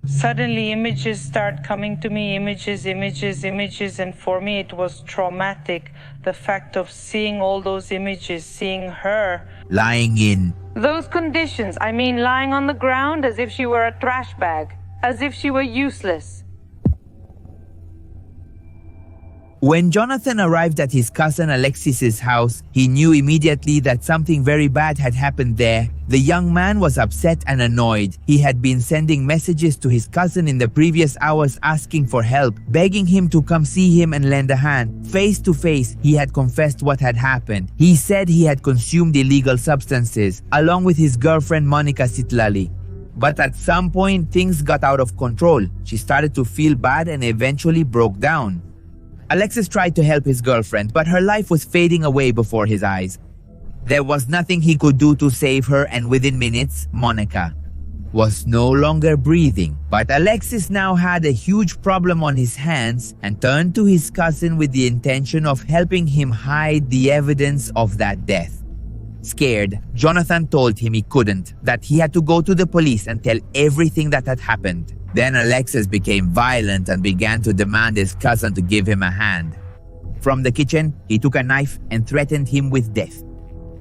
Suddenly images start coming to me, images, and for me it was traumatic. The fact of seeing all those images, seeing her. Lying in Those conditions, I mean lying on the ground as if she were a trash bag, as if she were useless. When Jonathan arrived at his cousin Alexis's house, he knew immediately that something very bad had happened there. The young man was upset and annoyed. He had been sending messages to his cousin in the previous hours asking for help, begging him to come see him and lend a hand. Face to face, he had confessed what had happened. He said he had consumed illegal substances, along with his girlfriend Mónica Citlalli. But at some point, things got out of control. She started to feel bad and eventually broke down. Alexis tried to help his girlfriend, but her life was fading away before his eyes. There was nothing he could do to save her, and within minutes, Mónica was no longer breathing. But Alexis now had a huge problem on his hands and turned to his cousin with the intention of helping him hide the evidence of that death. Scared, Jonathan told him he couldn't, that he had to go to the police and tell everything that had happened. Then Alexis became violent and began to demand his cousin to give him a hand. From the kitchen, he took a knife and threatened him with death.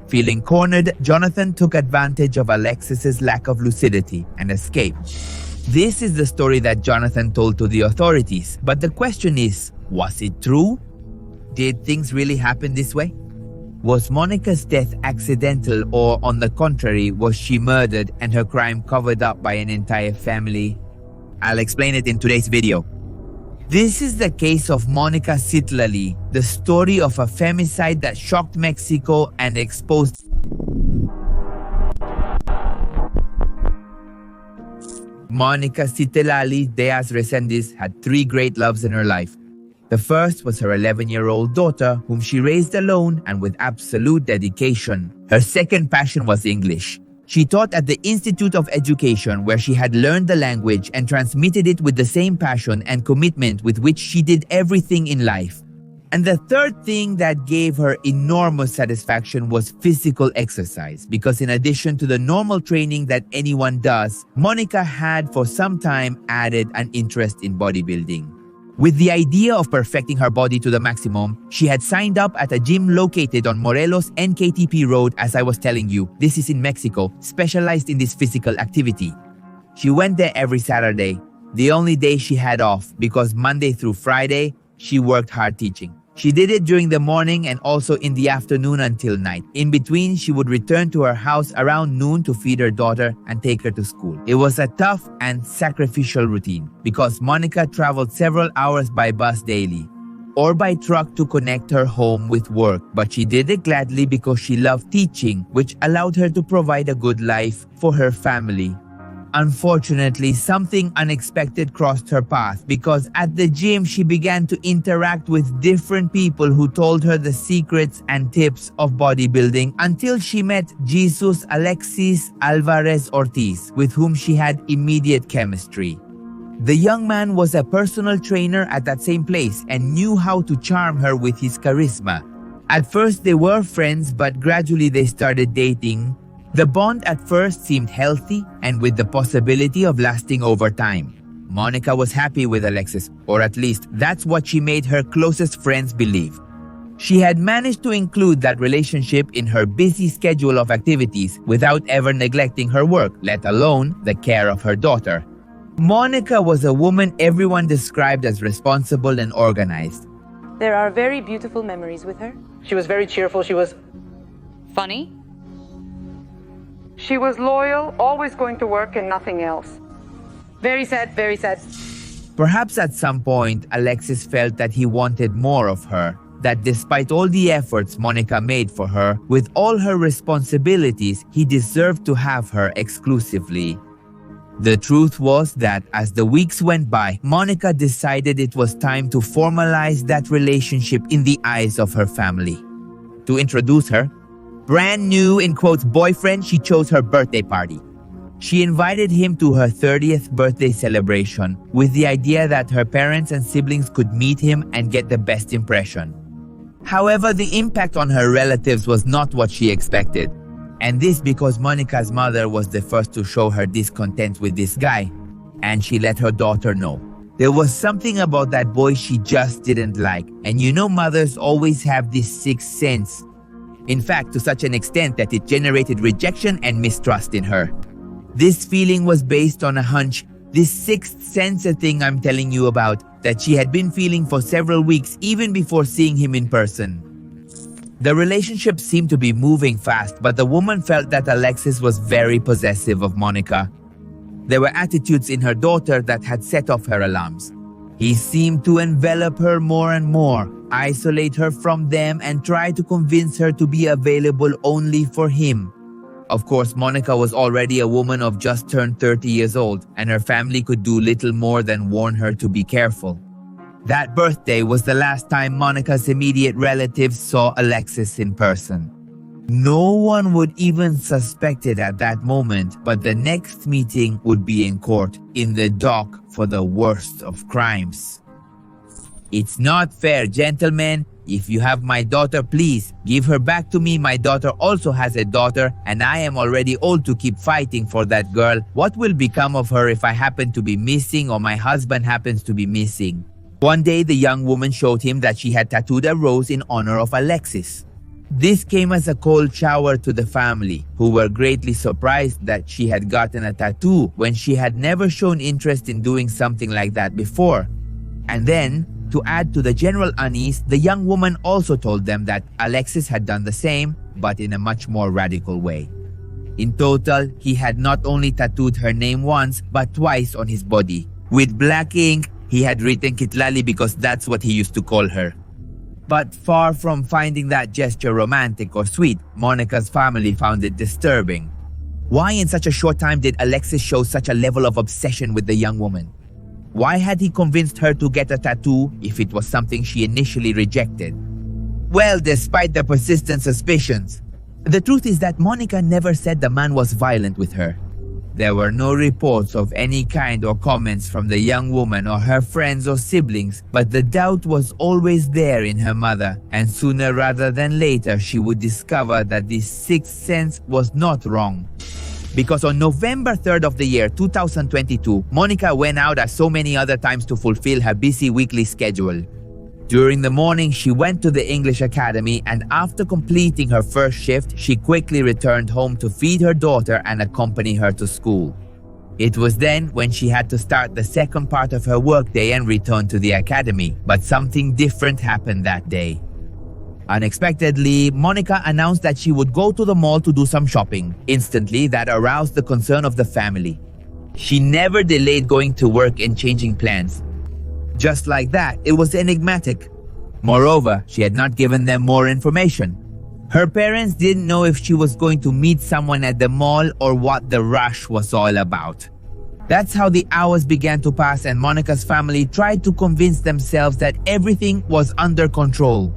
Feeling cornered, Jonathan took advantage of Alexis's lack of lucidity and escaped. This is the story that Jonathan told to the authorities, but the question is, was it true? Did things really happen this way? Was Mónica's death accidental, or on the contrary, was she murdered and her crime covered up by an entire family? I'll explain it in today's video. This is the case of Mónica Citlalli, the story of a femicide that shocked Mexico and exposed. Mónica Citlalli Diaz Resendiz had three great loves in her life. The first was her 11-year-old daughter, whom she raised alone and with absolute dedication. Her second passion was English. She taught at the Institute of Education, where she had learned the language and transmitted it with the same passion and commitment with which she did everything in life. And the third thing that gave her enormous satisfaction was physical exercise, because in addition to the normal training that anyone does, Mónica had for some time added an interest in bodybuilding. With the idea of perfecting her body to the maximum, she had signed up at a gym located on Morelos NKTP Road, as I was telling you. This is in Mexico, specialized in this physical activity. She went there every Saturday, the only day she had off, because Monday through Friday, she worked hard teaching. She did it during the morning and also in the afternoon until night. In between, she would return to her house around noon to feed her daughter and take her to school. It was a tough and sacrificial routine because Mónica traveled several hours by bus daily or by truck to connect her home with work. But she did it gladly because she loved teaching, which allowed her to provide a good life for her family. Unfortunately, something unexpected crossed her path because at the gym she began to interact with different people who told her the secrets and tips of bodybuilding until she met Jesus Alexis Alvarez Ortiz, with whom she had immediate chemistry. The young man was a personal trainer at that same place and knew how to charm her with his charisma. At first they were friends, but gradually they started dating. The bond at first seemed healthy and with the possibility of lasting over time. Mónica was happy with Alexis, or at least that's what she made her closest friends believe. She had managed to include that relationship in her busy schedule of activities without ever neglecting her work, let alone the care of her daughter. Mónica was a woman everyone described as responsible and organized. There are very beautiful memories with her. She was very cheerful, she was Funny. She was loyal, always going to work and nothing else. Very sad, very sad. Perhaps at some point, Alexis felt that he wanted more of her, that despite all the efforts Mónica made for her, with all her responsibilities, he deserved to have her exclusively. The truth was that as the weeks went by, Mónica decided it was time to formalize that relationship in the eyes of her family. To introduce her, brand new, in quotes, boyfriend, she chose her birthday party. She invited him to her 30th birthday celebration with the idea that her parents and siblings could meet him and get the best impression. However, the impact on her relatives was not what she expected. And this because Mónica's mother was the first to show her discontent with this guy. and she let her daughter know. There was something about that boy she just didn't like, and you know mothers always have this sixth sense. In fact, to such an extent that it generated rejection and mistrust in her. This feeling was based on a hunch, this sixth sense thing I'm telling you about, that she had been feeling for several weeks even before seeing him in person. The relationship seemed to be moving fast, but the woman felt that Alexis was very possessive of Mónica. There were attitudes in her daughter that had set off her alarms. He seemed to envelop her more and more, isolate her from them, and try to convince her to be available only for him. Of course, Mónica was already a woman of just turned 30 years old, and her family could do little more than warn her to be careful. That birthday was the last time Mónica's immediate relatives saw Alexis in person. No one would even suspect it at that moment, but the next meeting would be in court, in the dock for the worst of crimes. It's not fair, gentlemen. If you have my daughter, please give her back to me. My daughter also has a daughter, and I am already old to keep fighting for that girl. What will become of her if I happen to be missing or my husband happens to be missing? One day, the young woman showed him that she had tattooed a rose in honor of Alexis. This came as a cold shower to the family, who were greatly surprised that she had gotten a tattoo when she had never shown interest in doing something like that before. And then, to add to the general unease, the young woman also told them that Alexis had done the same, but in a much more radical way. In total, he had not only tattooed her name once, but twice on his body. With black ink, he had written Citlalli because that's what he used to call her. But far from finding that gesture romantic or sweet, Mónica's family found it disturbing. Why in such a short time did Alexis show such a level of obsession with the young woman? Why had he convinced her to get a tattoo if it was something she initially rejected? Well, despite the persistent suspicions, the truth is that Mónica never said the man was violent with her. There were no reports of any kind or comments from the young woman or her friends or siblings, but the doubt was always there in her mother, and sooner rather than later she would discover that this sixth sense was not wrong. Because on November 3rd of the year 2022, Mónica went out as so many other times to fulfill her busy weekly schedule. During the morning, she went to the English Academy, and after completing her first shift, she quickly returned home to feed her daughter and accompany her to school. It was then when she had to start the second part of her workday and return to the academy, but something different happened that day. Unexpectedly, Mónica announced that she would go to the mall to do some shopping. Instantly, that aroused the concern of the family. She never delayed going to work and changing plans. Just like that, it was enigmatic. Moreover, she had not given them more information. Her parents didn't know if she was going to meet someone at the mall or what the rush was all about. That's how the hours began to pass, and Mónica's family tried to convince themselves that everything was under control.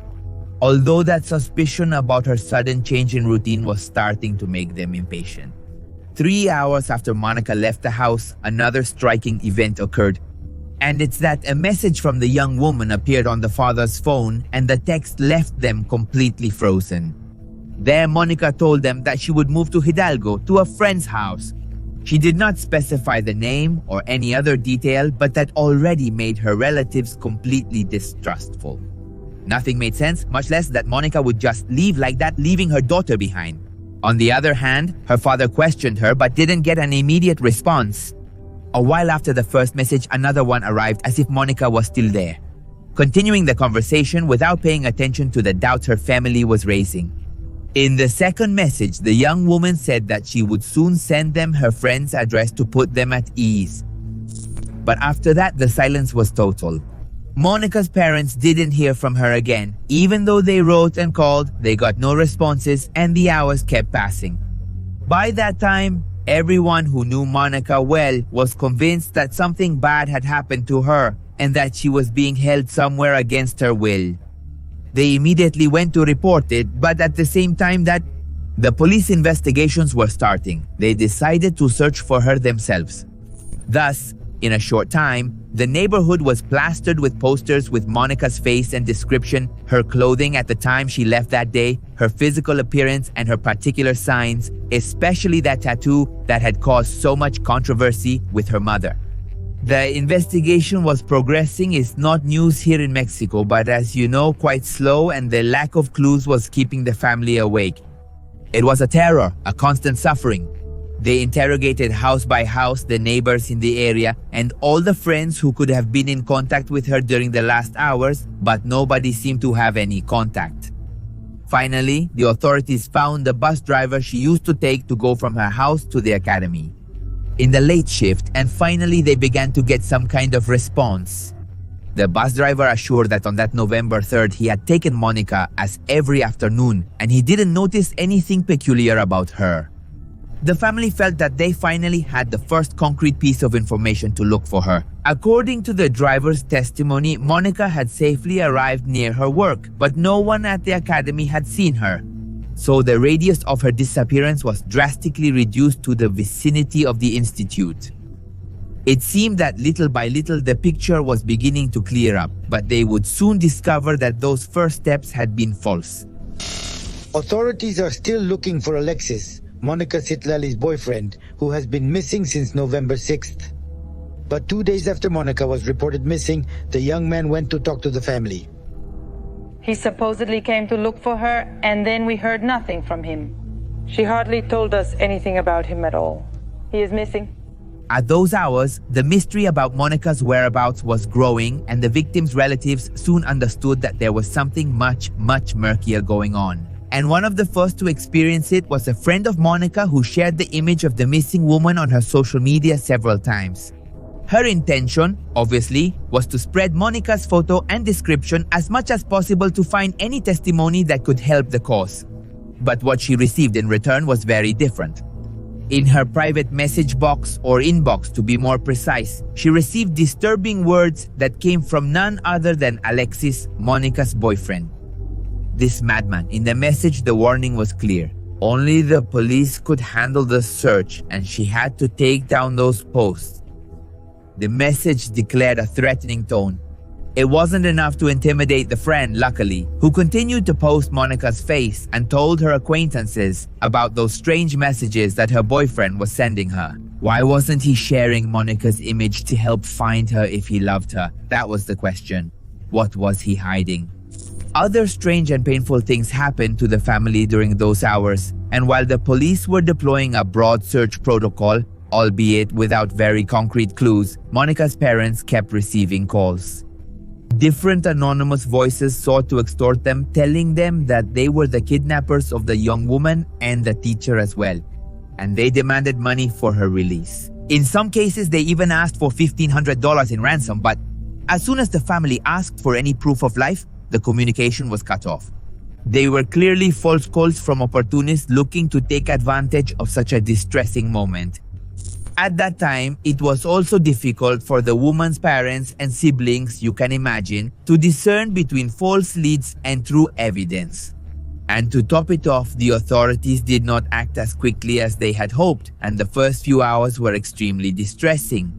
Although that suspicion about her sudden change in routine was starting to make them impatient. 3 hours after Mónica left the house, another striking event occurred. And it's that a message from the young woman appeared on the father's phone, and the text left them completely frozen. There, Mónica told them that she would move to Hidalgo, to a friend's house. She did not specify the name or any other detail, but that already made her relatives completely distrustful. Nothing made sense, much less that Mónica would just leave like that, leaving her daughter behind. On the other hand, her father questioned her but didn't get an immediate response. A while after the first message, another one arrived as if Mónica was still there, continuing the conversation without paying attention to the doubts her family was raising. In the second message, the young woman said that she would soon send them her friend's address to put them at ease. But after that, the silence was total. Mónica's parents didn't hear from her again. Even though they wrote and called, they got no responses, and the hours kept passing. By that time, everyone who knew Mónica well was convinced that something bad had happened to her and that she was being held somewhere against her will. They immediately went to report it, but at the same time that the police investigations were starting, they decided to search for her themselves. Thus, in a short time, the neighborhood was plastered with posters with Mónica's face and description, her clothing at the time she left that day, her physical appearance, and her particular signs, especially that tattoo that had caused so much controversy with her mother. The investigation was progressing. It's not news here in Mexico, but as you know, quite slow, and the lack of clues was keeping the family awake. It was a terror, a constant suffering. They interrogated house by house the neighbors in the area and all the friends who could have been in contact with her during the last hours, but nobody seemed to have any contact. Finally, the authorities found the bus driver she used to take to go from her house to the academy in the late shift, and finally they began to get some kind of response. The bus driver assured that on that November 3rd he had taken Mónica as every afternoon and he didn't notice anything peculiar about her. The family felt that they finally had the first concrete piece of information to look for her. According to the driver's testimony, Mónica had safely arrived near her work, but no one at the academy had seen her. So the radius of her disappearance was drastically reduced to the vicinity of the institute. It seemed that little by little the picture was beginning to clear up, but they would soon discover that those first steps had been false. Authorities are still looking for Alexis, Mónica Citlalli's boyfriend, who has been missing since November 6th. But 2 days after Mónica was reported missing, the young man went to talk to the family. He supposedly came to look for her, and then we heard nothing from him. She hardly told us anything about him at all. He is missing. At those hours, the mystery about Mónica's whereabouts was growing, and the victim's relatives soon understood that there was something much murkier going on. And one of the first to experience it was a friend of Mónica who shared the image of the missing woman on her social media several times. Her intention, obviously, was to spread Mónica's photo and description as much as possible to find any testimony that could help the cause. But what she received in return was very different. In her private message box, or inbox to be more precise, she received disturbing words that came from none other than Alexis, Mónica's boyfriend. This madman. In the message, the warning was clear. Only the police could handle the search, and she had to take down those posts. The message declared a threatening tone. It wasn't enough to intimidate the friend, luckily, who continued to post Mónica's face and told her acquaintances about those strange messages that her boyfriend was sending her. Why wasn't he sharing Mónica's image to help find her if he loved her? That was the question. What was he hiding? Other strange and painful things happened to the family during those hours, and while the police were deploying a broad search protocol, albeit without very concrete clues, Mónica's parents kept receiving calls. Different anonymous voices sought to extort them, telling them that they were the kidnappers of the young woman and the teacher as well, and they demanded money for her release. In some cases, they even asked for $1,500 in ransom, but as soon as the family asked for any proof of life, the communication was cut off. They were clearly false calls from opportunists looking to take advantage of such a distressing moment. At that time, it was also difficult for the woman's parents and siblings, you can imagine, to discern between false leads and true evidence. And to top it off, the authorities did not act as quickly as they had hoped, and the first few hours were extremely distressing.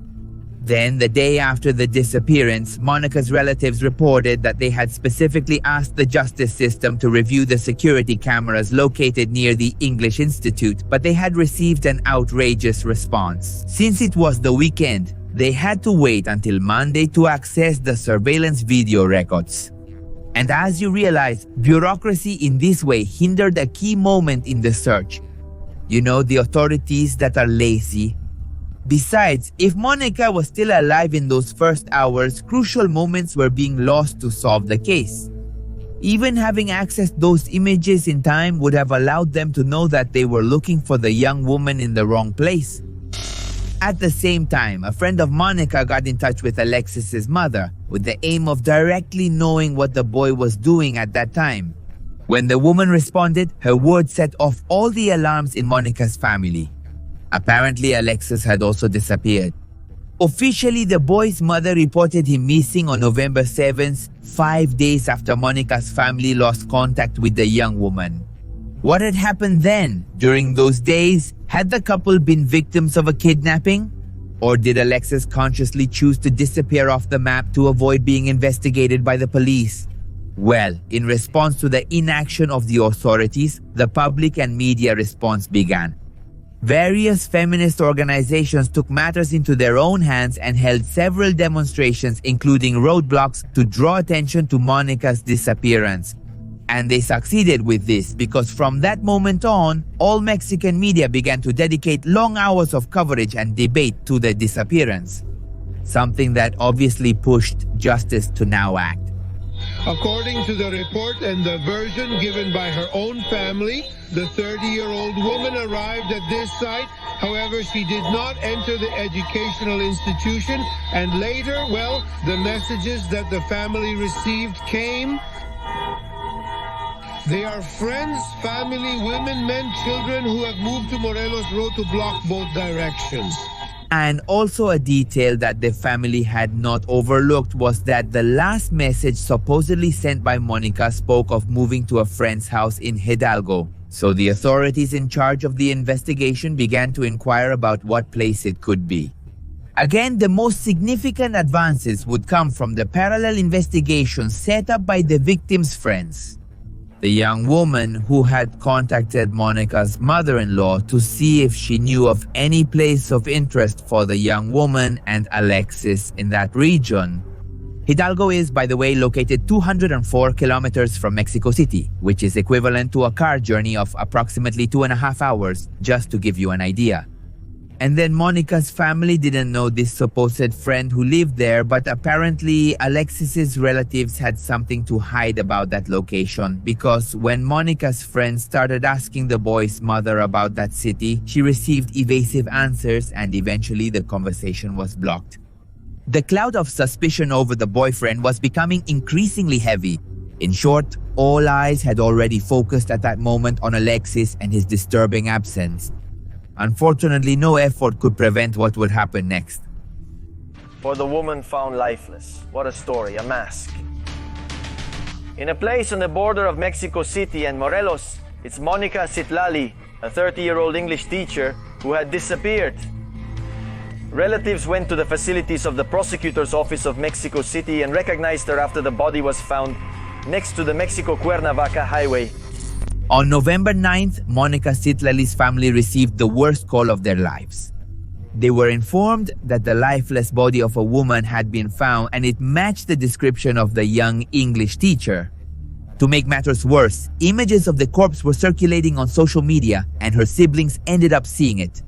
Then, the day after the disappearance, Mónica's relatives reported that they had specifically asked the justice system to review the security cameras located near the English Institute, but they had received an outrageous response. Since it was the weekend, they had to wait until Monday to access the surveillance video records. And as you realize, bureaucracy in this way hindered a key moment in the search. You know, the authorities that are lazy. Besides, if Mónica was still alive in those first hours, crucial moments were being lost to solve the case. Even having accessed those images in time would have allowed them to know that they were looking for the young woman in the wrong place. At the same time, a friend of Mónica got in touch with Alexis's mother with the aim of directly knowing what the boy was doing at that time. When the woman responded, her words set off all the alarms in Mónica's family. Apparently, Alexis had also disappeared. Officially, the boy's mother reported him missing on November 7th, 5 days after Mónica's family lost contact with the young woman. What had happened then? During those days, had the couple been victims of a kidnapping? Or did Alexis consciously choose to disappear off the map to avoid being investigated by the police? Well, in response to the inaction of the authorities, the public and media response began. Various feminist organizations took matters into their own hands and held several demonstrations, including roadblocks, to draw attention to Mónica's disappearance. And they succeeded with this because from that moment on, all Mexican media began to dedicate long hours of coverage and debate to the disappearance. Something that obviously pushed justice to now act. According to the report and the version given by her own family, the 30-year-old woman arrived at this site. However, she did not enter the educational institution, and later, well, the messages that the family received came. They are friends, family, women, men, children who have moved to Morelos Road to block both directions. And also a detail that the family had not overlooked was that the last message supposedly sent by Mónica spoke of moving to a friend's house in Hidalgo. So the authorities in charge of the investigation began to inquire about what place it could be. Again, the most significant advances would come from the parallel investigation set up by the victim's friends. The young woman who had contacted Mónica's mother-in-law to see if she knew of any place of interest for the young woman and Alexis in that region. Hidalgo is, by the way, located 204 kilometers from Mexico City, which is equivalent to a car journey of approximately 2.5 hours, just to give you an idea. And then Mónica's family didn't know this supposed friend who lived there, but apparently Alexis's relatives had something to hide about that location, because when Mónica's friends started asking the boy's mother about that city, she received evasive answers and eventually the conversation was blocked. The cloud of suspicion over the boyfriend was becoming increasingly heavy. In short, all eyes had already focused at that moment on Alexis and his disturbing absence. Unfortunately, no effort could prevent what would happen next. For the woman found lifeless. What a story, a mask. In a place on the border of Mexico City and Morelos, it's Mónica Citlalli, a 30-year-old English teacher who had disappeared. Relatives went to the facilities of the prosecutor's office of Mexico City and recognized her after the body was found next to the Mexico-Cuernavaca highway. On November 9th, Mónica Citlalli's family received the worst call of their lives. They were informed that the lifeless body of a woman had been found and it matched the description of the young English teacher. To make matters worse, images of the corpse were circulating on social media and her siblings ended up seeing it.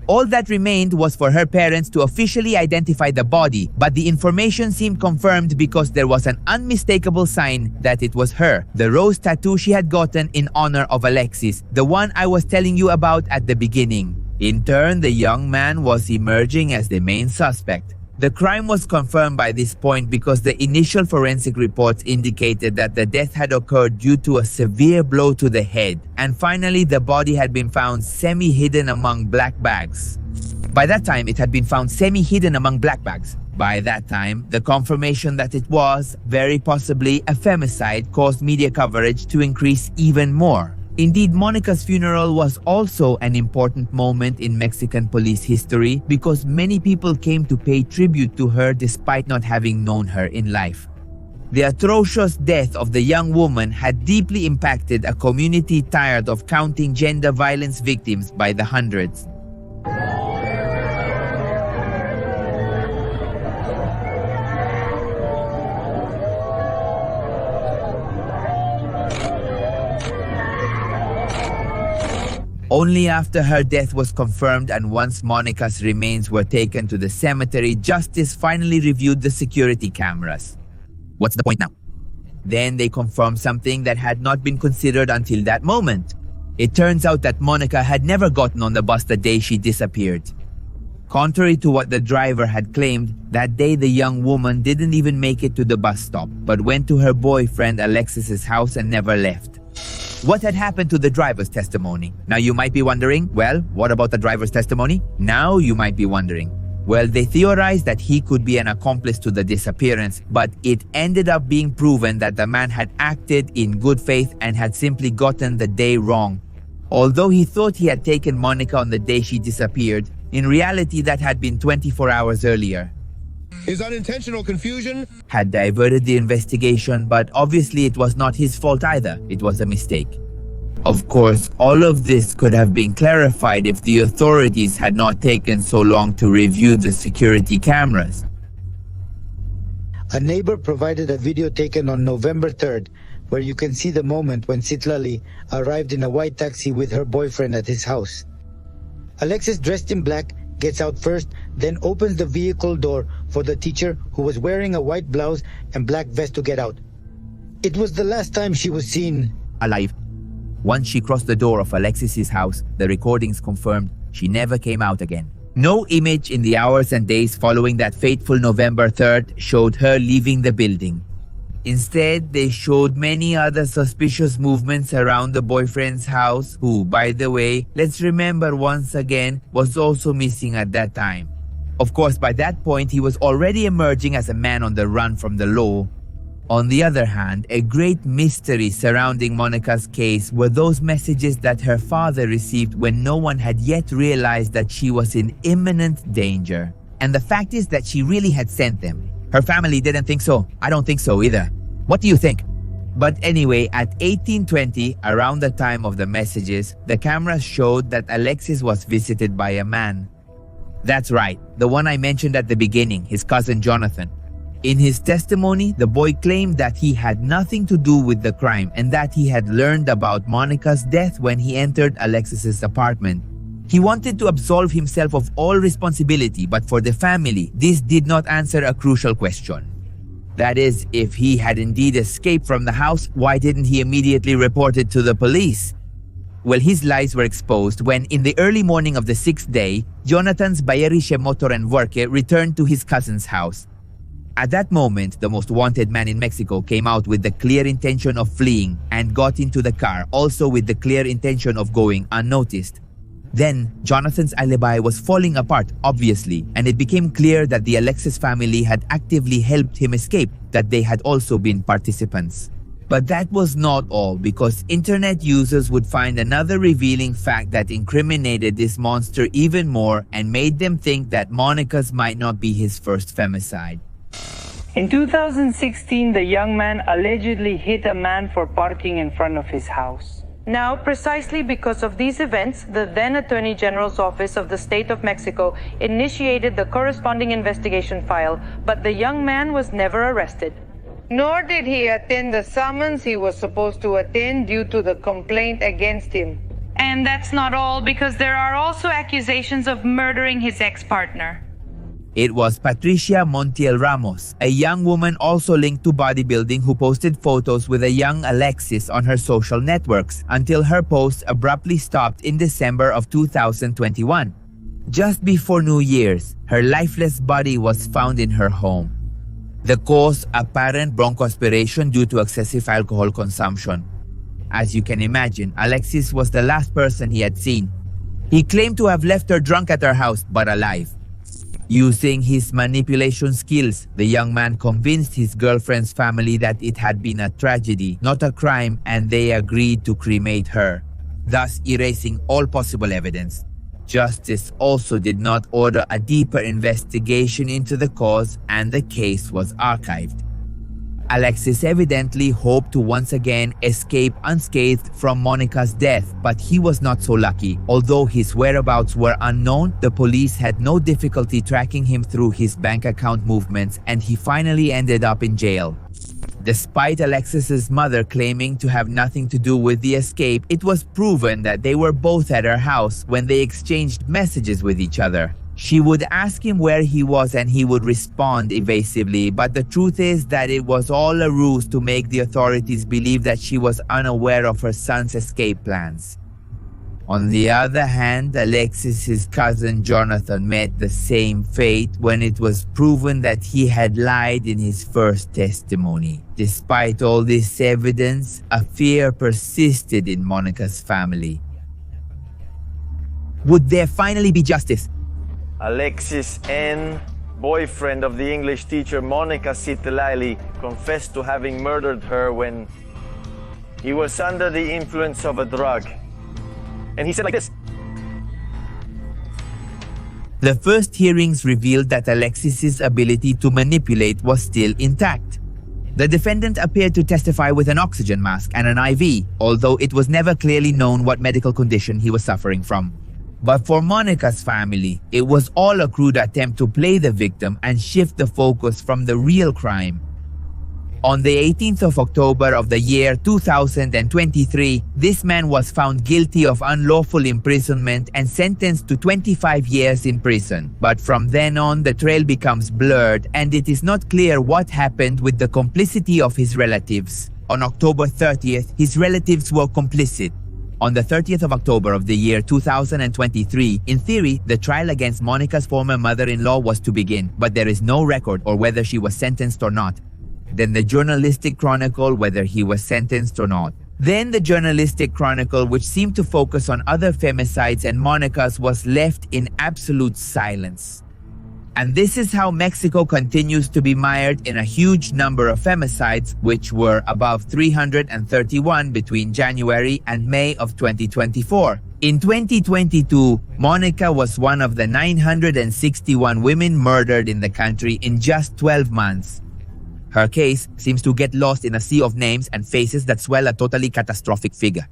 All that remained was for her parents to officially identify the body, but the information seemed confirmed because there was an unmistakable sign that it was her, the rose tattoo she had gotten in honor of Alexis, the one I was telling you about at the beginning. In turn, the young man was emerging as the main suspect. The crime was confirmed by this point because the initial forensic reports indicated that the death had occurred due to a severe blow to the head, and finally the body had been found semi-hidden among black bags. By that time, it had been found semi-hidden among black bags. By that time, the confirmation that it was, very possibly, a femicide caused media coverage to increase even more. Indeed, Mónica's funeral was also an important moment in Mexican police history because many people came to pay tribute to her despite not having known her in life. The atrocious death of the young woman had deeply impacted a community tired of counting gender violence victims by the hundreds. Only after her death was confirmed and once Mónica's remains were taken to the cemetery, justice finally reviewed the security cameras. What's the point now? Then they confirmed something that had not been considered until that moment. It turns out that Mónica had never gotten on the bus the day she disappeared. Contrary to what the driver had claimed, that day the young woman didn't even make it to the bus stop, but went to her boyfriend Alexis's house and never left. What had happened to the driver's testimony? Now you might be wondering, well, what about the driver's testimony? Now you might be wondering. Well, they theorized that he could be an accomplice to the disappearance, but it ended up being proven that the man had acted in good faith and had simply gotten the day wrong. Although he thought he had taken Mónica on the day she disappeared, in reality that had been 24 hours earlier. His unintentional confusion Had diverted the investigation, but obviously it was not his fault either. It was a mistake. Of course, all of this could have been clarified if the authorities had not taken so long to review the security cameras. A neighbor provided a video taken on November 3rd, where you can see the moment when Citlalli arrived in a white taxi with her boyfriend at his house. Alexis, dressed in black, gets out first, then opens the vehicle door for the teacher, who was wearing a white blouse and black vest, to get out. It was the last time she was seen alive. Once she crossed the door of Alexis's house, the recordings confirmed she never came out again. No image in the hours and days following that fateful November 3rd showed her leaving the building. Instead, they showed many other suspicious movements around the boyfriend's house, who, by the way, let's remember once again, was also missing at that time. Of course, by that point, he was already emerging as a man on the run from the law. On the other hand, a great mystery surrounding Monica's case were those messages that her father received when no one had yet realized that she was in imminent danger. And the fact is that she really had sent them. Her family didn't think so. I don't think so either. What do you think? But anyway, at 18:20, around the time of the messages, the cameras showed that Alexis was visited by a man. That's right, the one I mentioned at the beginning, his cousin Jonathan. In his testimony, the boy claimed that he had nothing to do with the crime and that he had learned about Monica's death when he entered Alexis's apartment. He wanted to absolve himself of all responsibility, but for the family, this did not answer a crucial question. That is, if he had indeed escaped from the house, why didn't he immediately report it to the police? Well, his lies were exposed when, in the early morning of the 6th day, Jonathan's bayerische motor and worke returned to his cousin's house. At that moment, the most wanted man in Mexico came out with the clear intention of fleeing and got into the car, also with the clear intention of going unnoticed. Then, Jonathan's alibi was falling apart, obviously, and it became clear that the Alexis family had actively helped him escape, that they had also been participants. But that was not all, because internet users would find another revealing fact that incriminated this monster even more and made them think that Monica's might not be his first femicide. In 2016, the young man allegedly hit a man for parking in front of his house. Now, precisely because of these events, the then Attorney General's Office of the State of Mexico initiated the corresponding investigation file, but the young man was never arrested. Nor did he attend the summons he was supposed to attend due to the complaint against him. And that's not all, because there are also accusations of murdering his ex-partner. It was Patricia Montiel Ramos, a young woman also linked to bodybuilding, who posted photos with a young Alexis on her social networks until her post abruptly stopped in December of 2021. Just before New Year's, her lifeless body was found in her home. The cause, apparent bronchoaspiration due to excessive alcohol consumption. As you can imagine, Alexis was the last person he had seen. He claimed to have left her drunk at her house, but alive. Using his manipulation skills, the young man convinced his girlfriend's family that it had been a tragedy, not a crime, and they agreed to cremate her, thus erasing all possible evidence. Justice also did not order a deeper investigation into the cause, and the case was archived. Alexis evidently hoped to once again escape unscathed from Monica's death, but he was not so lucky. Although his whereabouts were unknown, the police had no difficulty tracking him through his bank account movements, and he finally ended up in jail. Despite Alexis's mother claiming to have nothing to do with the escape, it was proven that they were both at her house when they exchanged messages with each other. She would ask him where he was and he would respond evasively, but the truth is that it was all a ruse to make the authorities believe that she was unaware of her son's escape plans. On the other hand, Alexis's cousin Jonathan met the same fate when it was proven that he had lied in his first testimony. Despite all this evidence, a fear persisted in Monica's family. Would there finally be justice? Alexis N., boyfriend of the English teacher Mónica Citlalli, confessed to having murdered her when he was under the influence of a drug. And he said like this. The first hearings revealed that Alexis's ability to manipulate was still intact. The defendant appeared to testify with an oxygen mask and an IV, although it was never clearly known what medical condition he was suffering from. But for Monica's family, it was all a crude attempt to play the victim and shift the focus from the real crime. On the 18th of October of the year 2023, this man was found guilty of unlawful imprisonment and sentenced to 25 years in prison. But from then on, the trail becomes blurred and it is not clear what happened with the complicity of his relatives. On October 30th, his relatives were complicit. On the 30th of October of the year 2023, in theory, the trial against Monica's former mother-in-law was to begin, but there is no record or whether she was sentenced or not. Then the journalistic chronicle whether he was sentenced or not. Then the journalistic chronicle, which seemed to focus on other femicides and Monica's, was left in absolute silence. And this is how Mexico continues to be mired in a huge number of femicides, which were above 331 between January and May of 2024. In 2022, Mónica was one of the 961 women murdered in the country in just 12 months. Her case seems to get lost in a sea of names and faces that swell a totally catastrophic figure.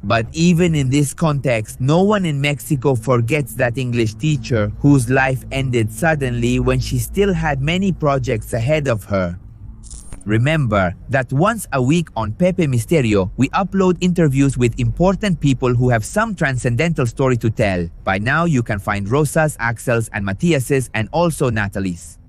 But even in this context, no one in Mexico forgets that English teacher whose life ended suddenly when she still had many projects ahead of her. Remember that once a week on Pepe Misterio, we upload interviews with important people who have some transcendental story to tell. By now, you can find Rosa's, Axel's, and Matthias's, and also Natalie's.